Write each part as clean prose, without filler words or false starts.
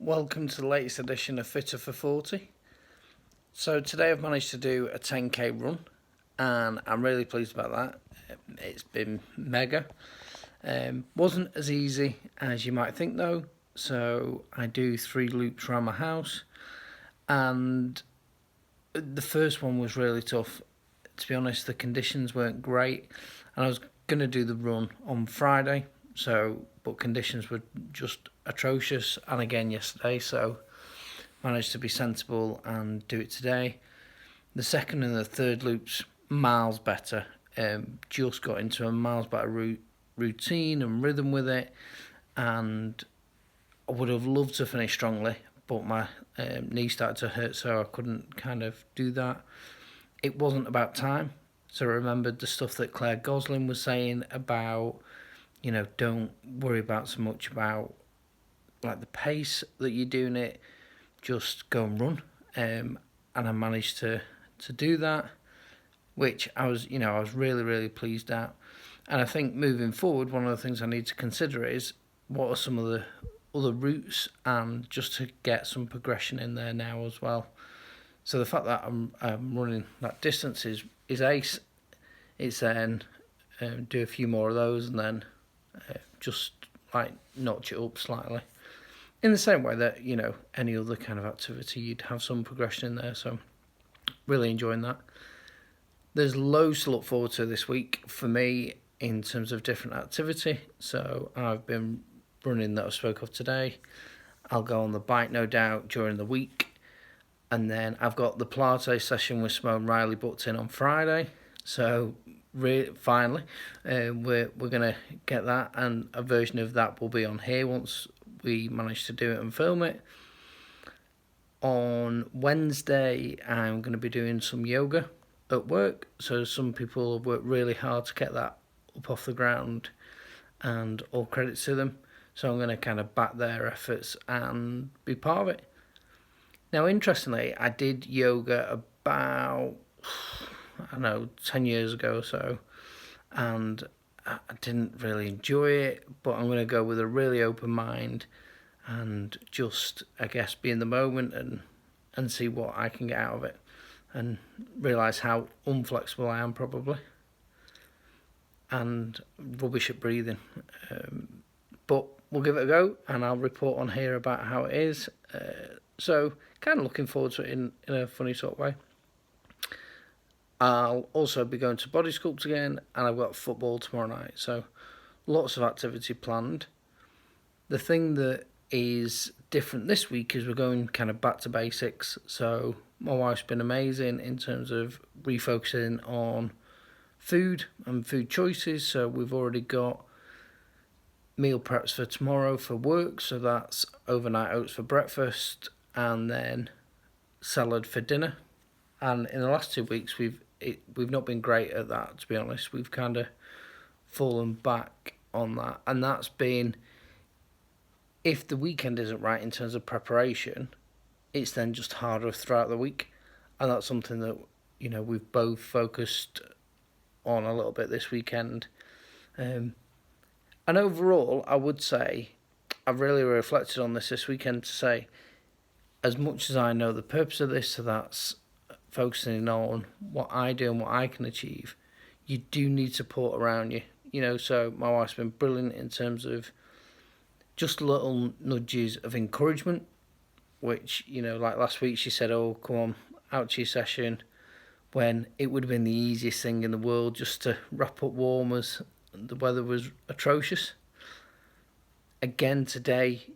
Welcome to the latest edition of Fitter4 Forty. So today I've managed to do a 10k run and I'm really pleased about that. It's been mega. Wasn't as easy as you might think though. So I do 3 loops around my house and the first one was really tough. To be honest, the conditions weren't great and I was going to do the run on Friday. But conditions were just atrocious, and again yesterday, so managed to be sensible and do it today. The second and the third loops, miles better. Just got into a miles better routine and rhythm with it, and I would have loved to finish strongly, but my knee started to hurt, so I couldn't kind of do that. It wasn't about time, so I remembered the stuff that Claire Gosling was saying about, don't worry about so much about like the pace that you're doing it, just go and run. And I managed to do that, which I was really, really pleased at. And I think moving forward, one of the things I need to consider is what are some of the other routes, and just to get some progression in there now as well. So the fact that I'm running that distance is ace. It's then do a few more of those and then just like notch it up slightly. In the same way that, any other kind of activity, you'd have some progression in there. So really enjoying that. There's loads to look forward to this week for me in terms of different activity. So I've been running that I spoke of today. I'll go on the bike no doubt during the week. And then I've got the Pilates session with Simone Riley booked in on Friday. So finally, we're going to get that, and a version of that will be on here once we manage to do it and film it. On Wednesday, I'm going to be doing some yoga at work. So some people have worked really hard to get that up off the ground, and all credit to them. So I'm going to kind of back their efforts and be part of it. Now, interestingly, I did yoga about 10 years ago or so, and I didn't really enjoy it, but I'm going to go with a really open mind and just, I guess, be in the moment and see what I can get out of it, and realise how unflexible I am probably, and rubbish at breathing. But we'll give it a go, and I'll report on here about how it is. So kind of looking forward to it in a funny sort of way. I'll also be going to body sculpt again, and I've got football tomorrow night. So lots of activity planned. The thing that is different this week is we're going kind of back to basics. So my wife's been amazing in terms of refocusing on food and food choices. So we've already got meal preps for tomorrow for work. So that's overnight oats for breakfast and then salad for dinner. And in the last 2 weeks, we've not been great at that, to be honest. We've kind of fallen back on that. And that's been, if the weekend isn't right in terms of preparation, it's then just harder throughout the week. And that's something that, we've both focused on a little bit this weekend. And overall, I would say, I've really reflected on this weekend to say, as much as I know the purpose of this, so that's focusing on what I do and what I can achieve, you do need support around you. So my wife's been brilliant in terms of just little nudges of encouragement, which, like last week she said, oh, come on, out to your session, when it would have been the easiest thing in the world just to wrap up warm as the weather was atrocious. Again today,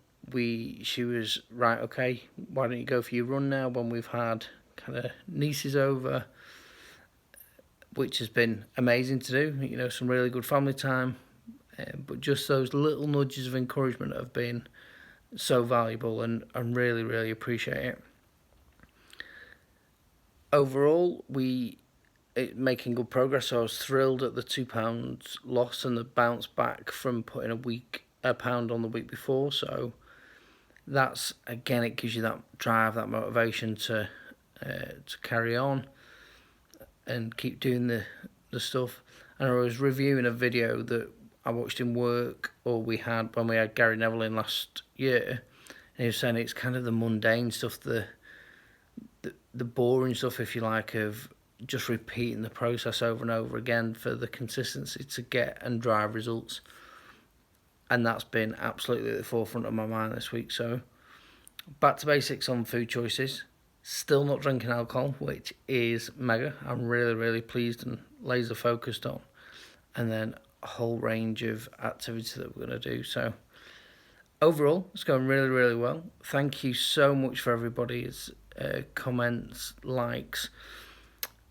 she was right, okay, why don't you go for your run now when we've had kind of nieces over, which has been amazing to do, some really good family time, but just those little nudges of encouragement have been so valuable, and really, really appreciate it. Overall, making good progress. So I was thrilled at the £2 loss and the bounce back from putting a pound on the week before. So that's, again, it gives you that drive, that motivation to carry on and keep doing the stuff. And I was reviewing a video that I watched in work, or we had when we had Gary Neville in last year, he was saying it's kind of the mundane stuff, the boring stuff, if you like, of just repeating the process over and over again for the consistency to get and drive results. And that's been absolutely at the forefront of my mind this week. So back to basics on food choices. Still not drinking alcohol, which is mega. I'm really, really pleased and laser focused on. And then a whole range of activities that we're going to do. So overall, it's going really, really well. Thank you so much for everybody's comments, likes,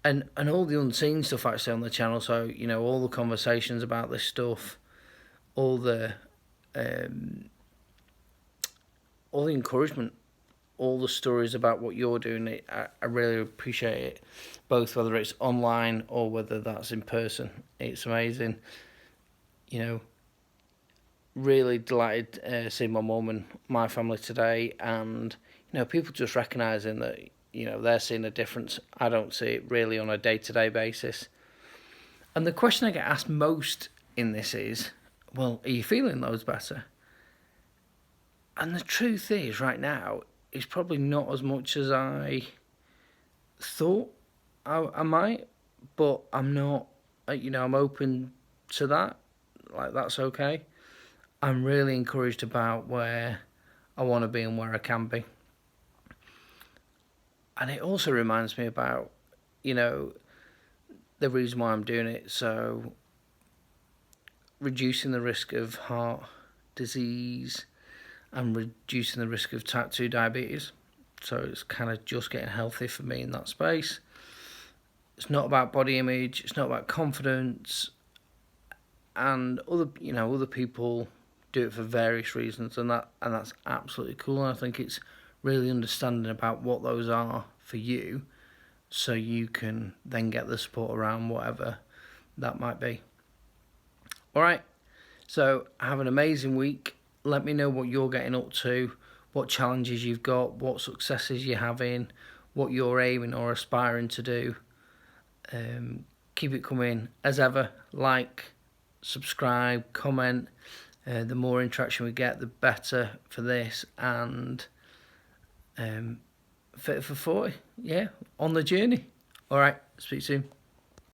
and all the unseen stuff actually on the channel. So, you know, all the conversations about this stuff, all the encouragement, all the stories about what you're doing. I really appreciate it, both whether it's online or whether that's in person. It's amazing. You know, really delighted seeing my mum and my family today, and you know, people just recognising that, you know, they're seeing a difference. I don't see it really on a day-to-day basis. And the question I get asked most in this is, well, are you feeling loads better? And the truth is, right now, it's probably not as much as I thought I might, but I'm not, you know, I'm open to that. Like, that's okay. I'm really encouraged about where I want to be and where I can be. And it also reminds me about, you know, the reason why I'm doing it. So reducing the risk of heart disease and reducing the risk of type 2 diabetes. So it's kind of just getting healthy for me in that space. It's not about body image, it's not about confidence, and other people do it for various reasons, and that's absolutely cool. And I think it's really understanding about what those are for you, so you can then get the support around whatever that might be. Alright, so have an amazing week. Let me know what you're getting up to, what challenges you've got, what successes you're having, what you're aiming or aspiring to do. Keep it coming as ever. Like, subscribe, comment. The more interaction we get, the better for this. And Fitter4 40, yeah, on the journey. Alright, speak soon.